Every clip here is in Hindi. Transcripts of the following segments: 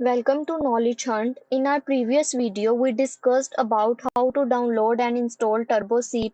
Welcome to Knowledge Hunt. In our previous video, we discussed about how to download and install Turbo C++.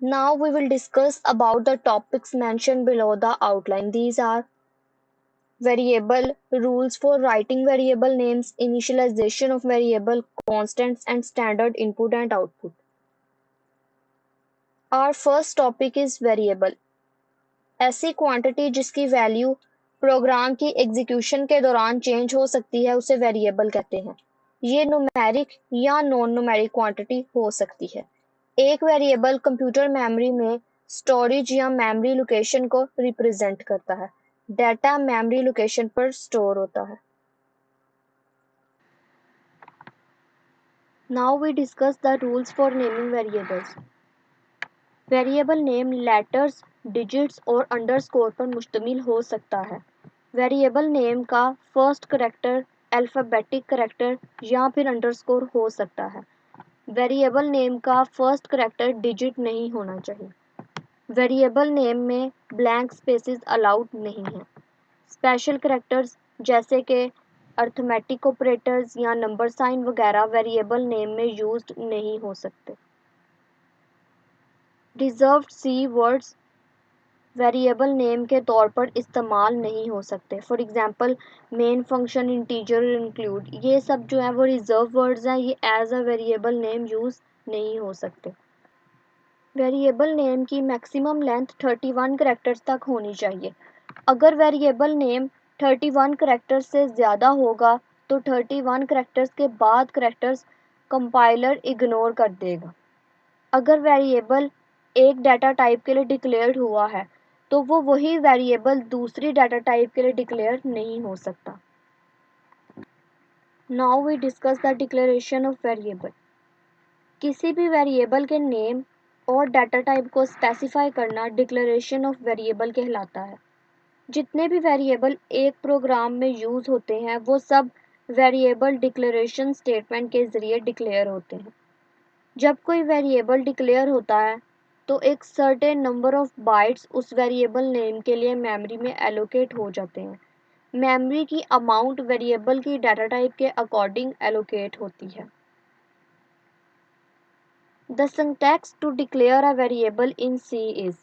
Now we will discuss about the topics mentioned below the outline. These are variable, rules for writing variable names, initialization of variable, constants and standard input and output. Our first topic is variable. ऐसी क्वांटिटी जिसकी वैल्यू प्रोग्राम की एग्जीक्यूशन के दौरान चेंज हो सकती है उसे वेरिएबल कहते हैं। ये न्यूमेरिक या नॉन न्यूमेरिक क्वांटिटी हो सकती है। एक वेरिएबल कंप्यूटर मेमोरी में स्टोरेज या मेमोरी लोकेशन को रिप्रेजेंट करता है। डेटा मेमोरी लोकेशन पर स्टोर होता है। Now we discuss the rules for naming variables. Variable name letters, digits और अंडरस्कोर पर मुश्तमिल हो सकता है। वेरिएबल नेम का फर्स्ट करैक्टर अल्फ़ाबेटिक करैक्टर या फिर अंडरस्कोर हो सकता है। वेरिएबल नेम का फर्स्ट करैक्टर डिजिट नहीं होना चाहिए। वेरिएबल नेम में ब्लैंक स्पेसेस अलाउड नहीं हैं। स्पेशल करैक्टर्स जैसे कि अर्थमेटिक ऑपरेटर्स या नंबर साइन वगैरह वेरिएबल नेम में यूज्ड नहीं हो सकते। Reserved C words variable name के तौर पर इस्तेमाल नहीं हो सकते। For example main function integer include, ये सब जो है वो रिजर्व वर्ड्स हैं, ये as a variable name use नहीं हो सकते। वेरिएबल नेम की मैक्सिमम लेंथ 31 करैक्टर्स तक होनी चाहिए। अगर वेरिएबल नेम 31 करैक्टर्स से ज़्यादा होगा तो 31 करैक्टर्स के बाद करैक्टर्स कंपाइलर इग्नोर कर देगा। अगर वेरिएबल एक डाटा टाइप के लिए डिक्लेयर्ड हुआ है तो वो वही वेरिएबल दूसरी डाटा टाइप के लिए डिक्लेयर नहीं हो सकता। Now we discuss the declaration of variable. किसी भी वेरिएबल के नेम और डाटा टाइप को स्पेसिफाई करना डिक्लेरेशन ऑफ वेरिएबल कहलाता है। जितने भी वेरिएबल एक प्रोग्राम में यूज़ होते हैं वो सब वेरिएबल डिक्लेरेशन स्टेटमेंट के ज़रिए डिक्लेयर होते हैं। जब कोई वेरिएबल डिक्लेयर होता है तो एक सर्टेन नंबर ऑफ बाइट्स उस वेरिएबल नेम के लिए मेमोरी में एलोकेट हो जाते हैं। मेमोरी की अमाउंट वेरिएबल की डाटा टाइप के अकॉर्डिंग एलोकेट होती है। The syntax to declare a variable in C is,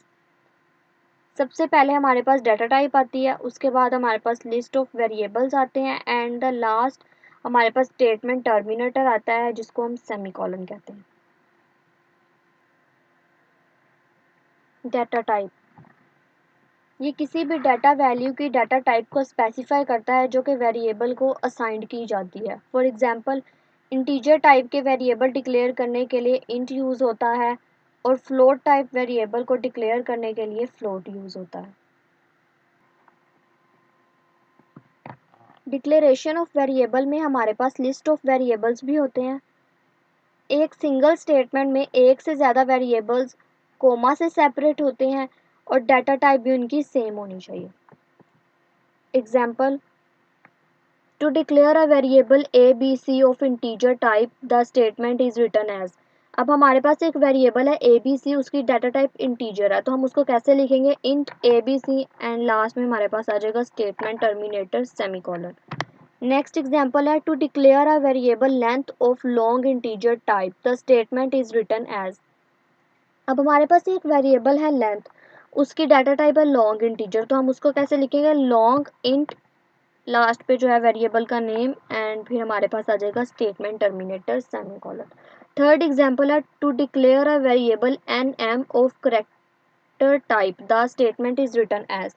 सबसे पहले हमारे पास डाटा टाइप आती है, उसके बाद हमारे पास लिस्ट ऑफ वेरिएबल्स आते हैं एंड द लास्ट हमारे पास स्टेटमेंट टर्मिनेटर आता है जिसको हम सेमीकोलन कहते हैं। डाटा टाइप, ये किसी भी डाटा वैल्यू की डाटा टाइप को स्पेसिफाई करता है जो कि वेरिएबल को असाइंड की जाती है। फॉर एग्जांपल इंटीजर टाइप के वेरिएबल डिक्लेयर करने के लिए इंट यूज़ होता है और फ्लोट टाइप वेरिएबल को डिक्लेयर करने के लिए फ्लोट यूज़ होता है। डिक्लेरेशन ऑफ वेरिएबल में हमारे पास लिस्ट ऑफ वेरिएबल्स भी होते हैं। एक सिंगल स्टेटमेंट में एक से ज़्यादा वेरिएबल्स कोमा से सेपरेट होते हैं और डाटा टाइप भी उनकी सेम होनी चाहिए। Example, to declare a variable a b c of integer type the statement is written as। अब हमारे पास एक वेरिएबल है ए बी सी, उसकी डाटा टाइप इंटीजर है तो हम उसको कैसे लिखेंगे, int A B C and last में हमारे पास आ जाएगा statement terminator semicolon. Next example है to declare a variable length of long integer type the statement is written as. अब हमारे पास एक वेरिएबल है लेंथ, उसकी डाटा टाइप है लॉन्ग इंटीजर तो हम उसको कैसे लिखेंगे, लॉन्ग इंट लास्ट पे जो है वेरिएबल का नेम एंड फिर हमारे पास आ जाएगा statement terminator semicolon. Third example है to declare a variable N M of character type the statement is written as.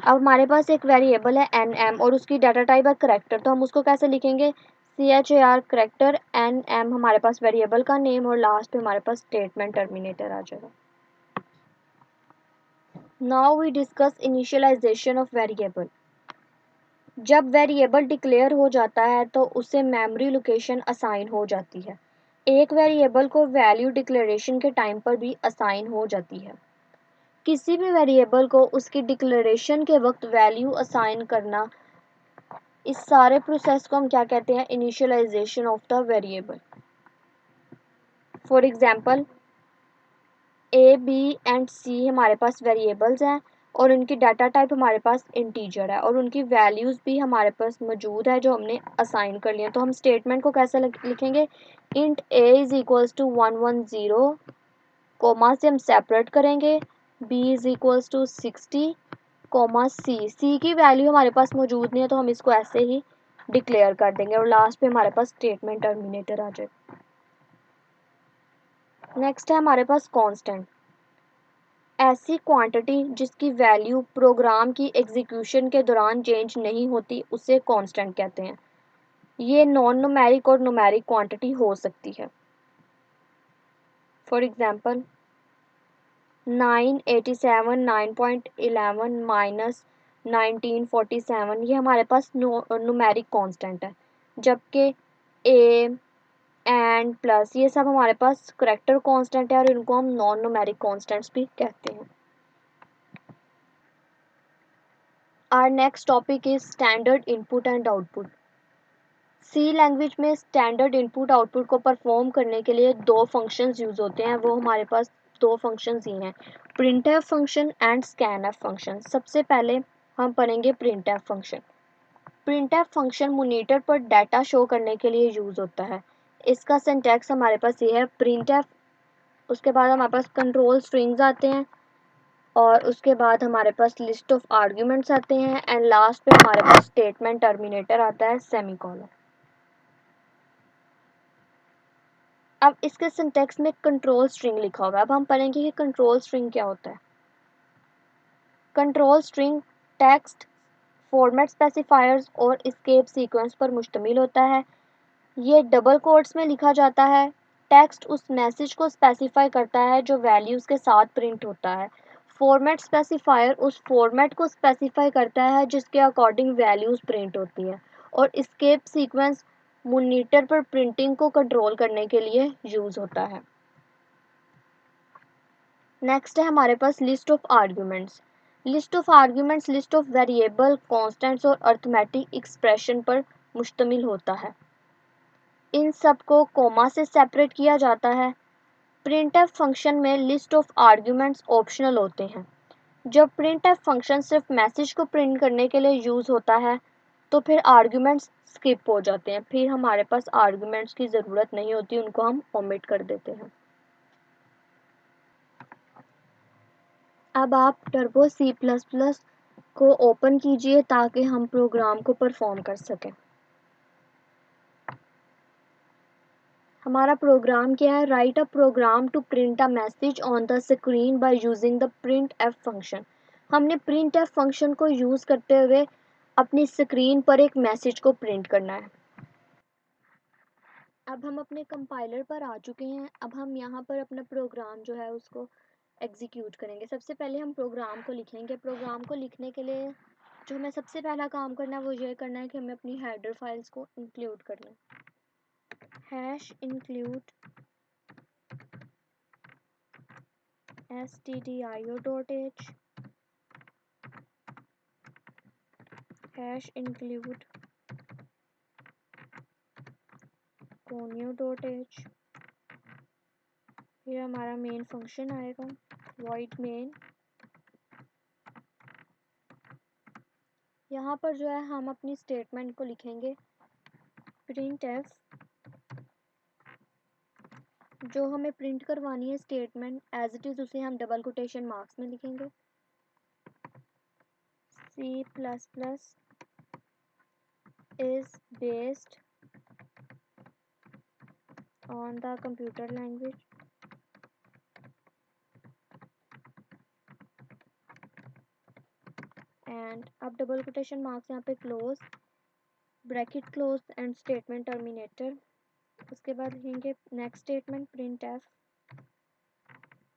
अब हमारे पास एक वेरिएबल है एन एम और उसकी डाटा टाइप है करेक्टर तो हम उसको कैसे लिखेंगे, C H A R character N M हमारे पास वेरिएबल का नेम और लास्ट पे हमारे पास स्टेटमेंट टर्मिनेटर आ जाएगा। Now we discuss initialization of variable. जब वेरिएबल डिक्लेयर हो जाता है तो उसे मेमोरी लोकेशन असाइन हो जाती है। एक वेरिएबल को वैल्यू डिक्लेरेशन के टाइम पर भी असाइन हो जाती है। किसी भी वेरिएबल को उसकी डिक्लेरेशन के वक्त वैल्यू असाइन करना, इस सारे प्रोसेस को हम क्या कहते हैं, initialization of the variable. For example A B and C हमारे पास वेरिएबल्स हैं और उनकी डाटा टाइप हमारे पास इंटीजर है और उनकी वैल्यूज़ भी हमारे पास मौजूद है जो हमने असाइन कर लिया। तो हम स्टेटमेंट को कैसे लिखेंगे, int a is equals to 110, comma से हम सेपरेट करेंगे, b is equals to 60, comma C की वैल्यू हमारे पास मौजूद नहीं है तो हम इसको ऐसे ही डिक्लेयर कर देंगे और लास्ट पे हमारे पास स्टेटमेंट टर्मिनेटर आ जाएगा। नेक्स्ट है हमारे पास कांस्टेंट, ऐसी क्वांटिटी जिसकी वैल्यू प्रोग्राम की एग्जीक्यूशन के दौरान चेंज नहीं होती उसे कांस्टेंट कहते हैं। ये नॉन न्यूमेरिक और न्यूमेरिक क्वांटिटी हो सकती है। फॉर एग्जांपल 987, 9.11 माइनस 1947 ये हमारे पास न्यूमेरिक कांस्टेंट है, जबकि ए एंड प्लस ये सब हमारे पास करैक्टर कांस्टेंट है और इनको हम नॉन न्यूमेरिक कांस्टेंट्स भी कहते हैं। Our next topic is standard input and output. C language में स्टैंडर्ड इनपुट आउटपुट को परफॉर्म करने के लिए दो फंक्शंस यूज होते हैं। वो हमारे पास दो फंक्शंस ही हैं, printf function and scanf function. सबसे पहले हम पढ़ेंगे printf function. Printf function monitor पर डाटा शो करने के लिए यूज होता है। इसका सिंटैक्स हमारे पास ये है, प्रिंटफ, उसके बाद हमारे पास कंट्रोल स्ट्रिंग्स आते हैं और उसके बाद हमारे पास लिस्ट ऑफ आर्ग्यूमेंट्स आते हैं एंड लास्ट पे हमारे पास स्टेटमेंट टर्मिनेटर आता है, सेमीकोलन। अब इसके सिंटैक्स में कंट्रोल स्ट्रिंग लिखा हुआ है। अब हम पढ़ेंगे कि कंट्रोल स्ट्रिंग क्या होता है। Control string text, format specifiers और एस्केप सीक्वेंस पर मुश्तमिल होता है। ये डबल कोट्स में लिखा जाता है। टेक्स्ट उस मैसेज को स्पेसिफाई करता है जो वैल्यूज़ के साथ प्रिंट होता है। फॉर्मेट स्पेसिफायर उस फॉर्मेट को स्पेसिफाई करता है जिसके अकॉर्डिंग वैल्यूज़ प्रिंट होती है और एस्केप सीक्वेंस मॉनिटर पर प्रिंटिंग को कंट्रोल करने के लिए यूज़ होता है। नेक्स्ट है हमारे पास list of arguments. List of arguments list of variable, constants और अरिथमेटिक एक्सप्रेशन पर मुश्तमिल होता है। इन सब को कोमा से सेपरेट किया जाता है। प्रिंटफ फंक्शन में लिस्ट ऑफ आर्ग्यूमेंट्स ऑप्शनल होते हैं। जब प्रिंटफ फंक्शन सिर्फ मैसेज को प्रिंट करने के लिए यूज़ होता है तो फिर आर्ग्यूमेंट्स स्किप हो जाते हैं, फिर हमारे पास आर्ग्यूमेंट्स की ज़रूरत नहीं होती, उनको हम ओमिट कर देते हैं। अब आप टर्बो सी प्लस प्लस को ओपन कीजिए ताकि हम प्रोग्राम को परफॉर्म कर सकें। हमारा प्रोग्राम क्या है, write a program to print a message on the screen by using the print F function. हमने प्रिंट एफ फंक्शन को यूज़ करते हुए अपनी स्क्रीन पर एक मैसेज को प्रिंट करना है। अब हम अपने कंपाइलर पर आ चुके हैं। अब हम यहाँ पर अपना प्रोग्राम जो है उसको एग्जीक्यूट करेंगे। सबसे पहले हम प्रोग्राम को लिखेंगे। प्रोग्राम को लिखने के लिए जो हमें सबसे पहला काम करना है वो ये करना है कि हमें अपनी हेडर फाइल्स को इंक्लूड करना है। Hash include stdio.h, hash include conio.h, फिर हमारा मेन फंक्शन आएगा void main। यहाँ पर जो है हम अपनी स्टेटमेंट को लिखेंगे printf, जो हमें प्रिंट करवानी है स्टेटमेंट एज इट इज़ उसे हम डबल कोटेशन मार्क्स में लिखेंगे। C++ is based on the computer language and अब डबल कोटेशन मार्क्स यहाँ पे close, bracket close and statement terminator. उसके बाद लिखेंगे next statement print F,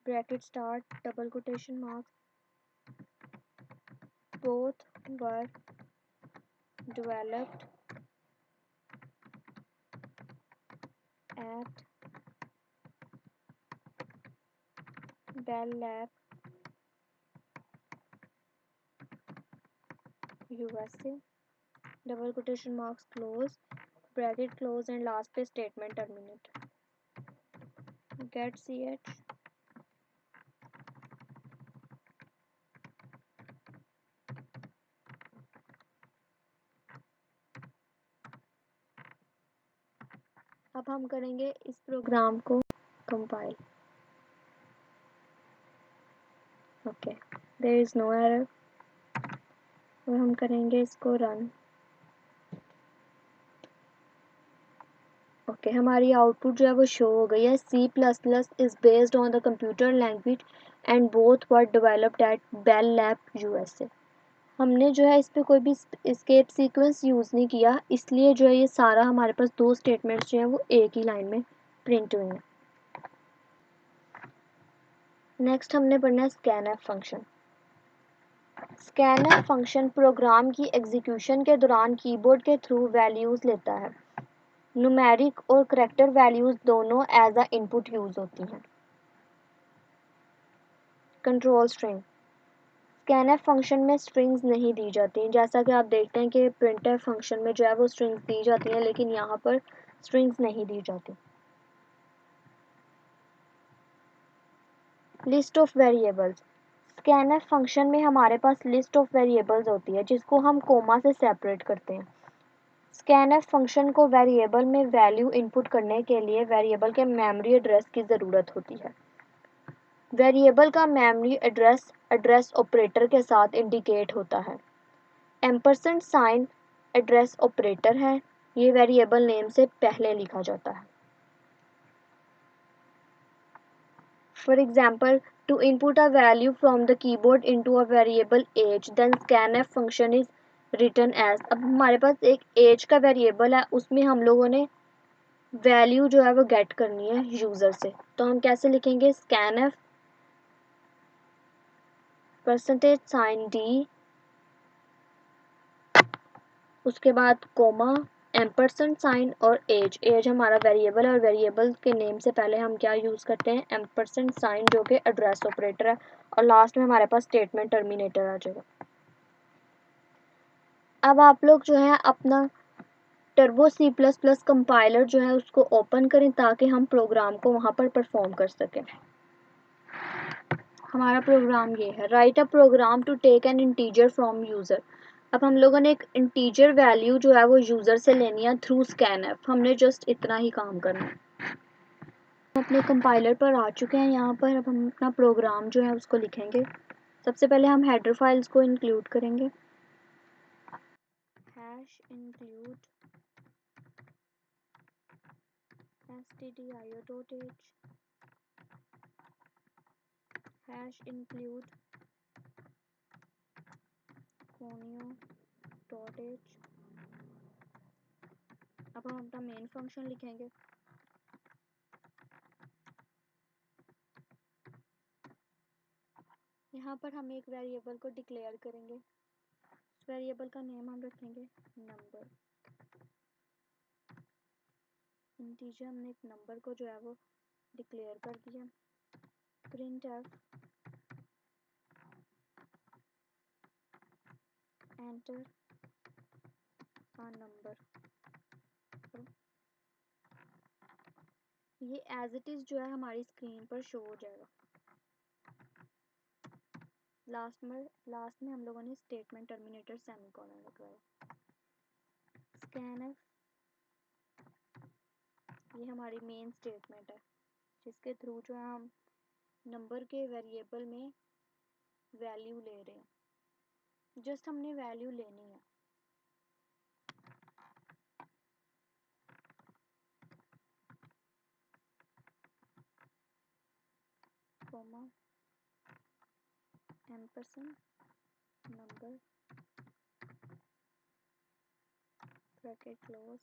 bracket start, double quotation marks, both were developed at Bell Lab USA, double quotation marks close, bracket close and last पे स्टेटमेंट टर्मिनेट। गेट ch अब हम करेंगे इस प्रोग्राम को compile. Okay, there is no error. और हम करेंगे इसको रन। ओके, हमारी आउटपुट जो है वो शो हो गई है। C++ is based on the computer language and both were developed at Bell lab USA। हमने जो है इस पर कोई भी एस्केप सीक्वेंस यूज़ नहीं किया, इसलिए जो है ये सारा हमारे पास दो स्टेटमेंट्स जो हैं वो एक ही लाइन में प्रिंट हुए हैं। नेक्स्ट हमने पढ़ना है scanf function. Scanf function program की एग्जीक्यूशन के दौरान कीबोर्ड के थ्रू वैल्यूज़ लेता है। न्यूमेरिक और करैक्टर वैल्यूज़ दोनों एज अ इनपुट यूज़ होती हैं। Control string. स्कैनएफ फंक्शन में स्ट्रिंग्स नहीं दी जाती, जैसा कि आप देखते हैं कि प्रिंटएफ फंक्शन में जो है वो स्ट्रिंग्स दी जाती हैं, लेकिन यहाँ पर स्ट्रिंग्स नहीं दी जाती। List of variables. Scanf function में हमारे पास लिस्ट ऑफ वेरिएबल्स होती है जिसको हम कोमा से सेपरेट करते हैं। स्कैनएफ फंक्शन को वेरिएबल में वैल्यू इनपुट करने के लिए वेरिएबल के मेमोरी एड्रेस की ज़रूरत होती है। वेरिएबल का मेमोरी एड्रेस एड्रेस ऑपरेटर के साथ इंडिकेट होता है। एम्परसेंड साइन एड्रेस ऑपरेटर है, ये वेरिएबल नेम से पहले लिखा जाता है। For example, to input a value from the keyboard into a variable age, then scanf function is written as। अब हमारे पास एक age का वेरिएबल है, उसमें हम लोगों ने वैल्यू जो है वो गेट करनी है यूज़र से, तो हम कैसे लिखेंगे? scanf %d, उसके बाद कोमा, एम्परसेंड साइन और एज। एज हमारा वेरिएबल है और वेरिएबल के नेम से पहले हम क्या यूज़ करते हैं? एम्परसेंड साइन, जो कि एड्रेस ऑपरेटर है, और लास्ट में हमारे पास स्टेटमेंट टर्मिनेटर आ जाएगा। अब आप लोग जो है अपना टर्बो C++ कंपाइलर जो है उसको ओपन करें ताकि हम प्रोग्राम को वहाँ पर परफॉर्म कर सकें। हमारा प्रोग्राम ये है, write a program to take an integer from user. अब हम लोगों ने एक इंटीजर वैल्यू जो है वो यूज़र से लेनी है थ्रू स्कैनएफ। हमने जस्ट इतना ही काम करना है। हम अपने कंपाइलर पर आ चुके हैं यहाँ पर। अब हम अपना प्रोग्राम जो है उसको लिखेंगे। सबसे पहले हम हेडर फाइल्स को इंक्लूड करेंगे। Hash include stdio.h, hash include conio.h। अब हम अपना मेन फंक्शन लिखेंगे। यहाँ पर हम एक वेरिएबल को डिक्लेयर करेंगे। उस वेरिएबल का नेम हम रखेंगे नंबर। इंटीजर हमने एक नंबर को जो है वो डिक्लेयर कर दिया। printf enter a number. ये एज इट इज़ जो है हमारी स्क्रीन पर शो हो जाएगा। लास्ट में हम लोगों ने स्टेटमेंट टर्मिनेटर सेमीकोलन लगवाया। स्कैनएफ, ये हमारी मेन स्टेटमेंट है जिसके थ्रू जो है हम नंबर के वेरिएबल में वैल्यू ले रहे हैं। जस्ट हमने वैल्यू लेनी है। Comma ampersand number bracket close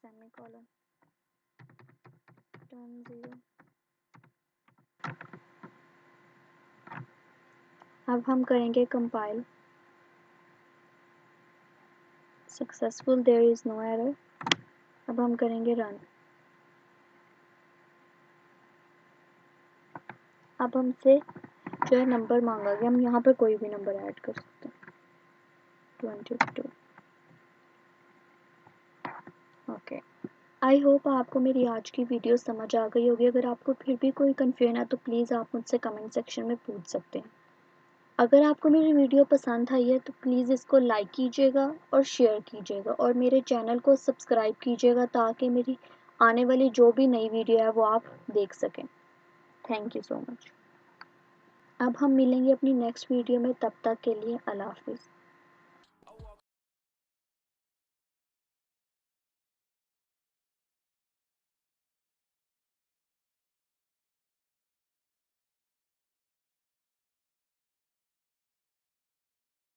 semicolon turn 0। अब हम करेंगे compile. Successful, there is no error. अब हम करेंगे रन। अब हमसे जो है नंबर मांगा गया, हम यहाँ पर कोई भी नंबर ऐड कर सकते हैं। 22। ओके, आई होप आपको मेरी आज की वीडियो समझ आ गई होगी। अगर आपको फिर भी कोई कन्फ्यूजन है तो प्लीज़ आप मुझसे कमेंट सेक्शन में पूछ सकते हैं। अगर आपको मेरी वीडियो पसंद आई है तो प्लीज़ इसको लाइक कीजिएगा और शेयर कीजिएगा और मेरे चैनल को सब्सक्राइब कीजिएगा ताकि मेरी आने वाली जो भी नई वीडियो है वो आप देख सकें। Thank you so much. अब हम मिलेंगे अपनी नेक्स्ट वीडियो में, तब तक के लिए अल्लाह हाफिज़।